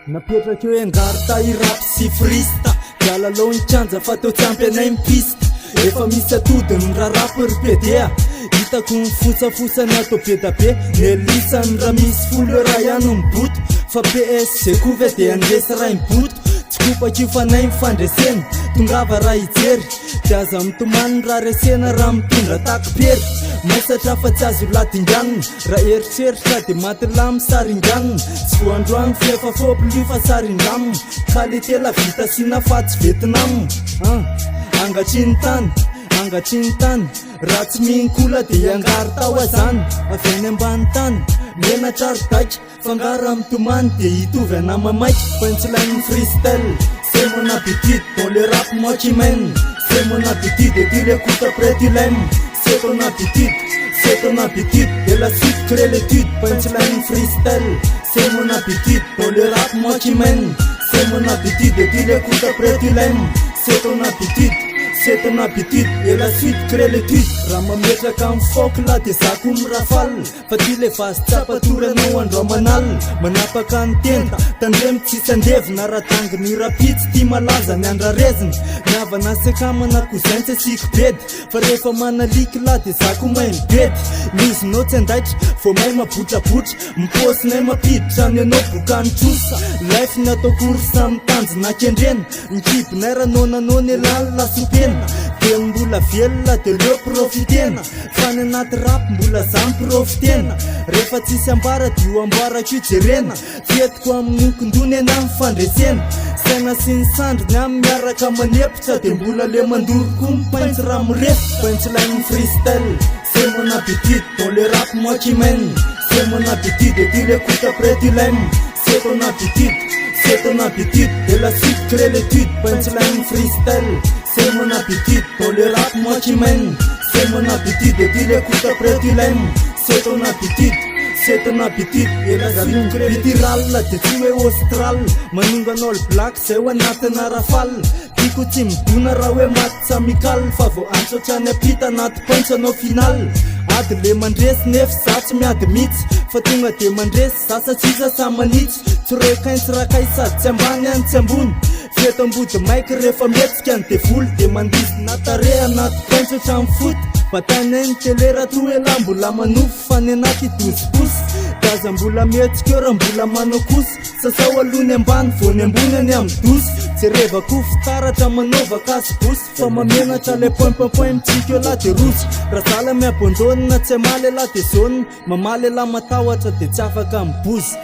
Napetraka eo angarita irapy sy frista Galalao ny kianja fa teo tsy ampy anay mipista Efa misy atodiny rarapy ripedea Hitako ny fotsafosany atao be da be Nelisany raha misy folo raha ihany miboto Fa PS zay kove de andresy ray miboto Tsy kopak'io fa nay mifandresena Tongava raha hijery Ty aza mitomany raha resena raha mitondra takipery Maisatra fa tsy azo ladinganina Raha eritreritra de maty lamy saringanina Tsy voandroany fefa fopilio fa saringamina Kalite la vita sina fatsy Vietnam Angatriny tany Raha tsy mihinkola de iangary tao azany Avy any ambany tany Menatra ardaika Fangara mitomany de hitovy ana mamaiky Punchline freestyle C'est mon habitude dans le rap moi qui mène C'est mon habitude et tu l'écoutes après tu l'aimes C'est ton habitude Et la suite crée l'étude Punchline freestyle C'est mon habitude dans le rap moi qui mène C'est mon habitude et tu l'écoutes après tu l'aimes C'est ton habitude Et la suite crée l'étude Raha mametraka amin'ny foky la de zako mirafaly Fa ty le vasy tsapatoranao andro manal Manapaka ny tenda Tandremy tsisy andevina raha danginy rapitsy Ty malaza ny andrarezina Miavana sekamana kozaintsy asiko bedy Fa rehefa manaliky la de zako mahay mibedy Mizinao tsy andaitra Vao mahay mabotrabotra Miposinay mapiditra ny anao bokany trosa Life ny atao korsa mitanjona kendrena Mikibinay raha nonanao ny elany lasopena De mbola velona de leo profitena Fa ny anaty rap mbola zany profitena Rehefa tsisy ambara dio ambarako jerena Fetiko amin'ny okondony ana mifandresena Saina sy ny sandriny amin'ny miaraka manepitra De mbola le mandoroko mipaintsy raha mirefy Punchline freestyle C'est mon habitude dans le rap moi qui mène C'est mon habitude et tu l'écoutes après tu l'aimes C'est ton habitude Et la suite crée l'étude Punchline freestyle C'est mon habitude dans le rap moi qui mène C'est mon habitude et tu l'écoutes après tu l'aimes C'est ton habitude Et la suite crée Literal de tsy hoe austral Manonganao all black zay ho anatina rafal Tiako tsy midona raha hoe maty samikal Fa vao antsotra ny apita anaty punch anao final Ady le mandresy nefa za tsy miady mitsy Fa tonga de mandresy za satsisa sa manitsy Tsy roekaintsy rakay sady tsy ambany any tsy ambony Feto ambody maiky rehefa metsika ny devoly De mandisina tare anaty punch otramy foty Batanay ny tele raha to ela mbola manofo Fa ny anaty 12 posy Daza mbola mihetsika raha mbola manao kosa Sasao alohany ambany vao ambony any amin'ny dosy Jerevako fitaratra manaovaka azy bosy Fa mamenatra le point mitsika eo la de rosy Raha zala miabondonina tsy amaly la de zone Mamaly la matahotra de tsy afaka mibozy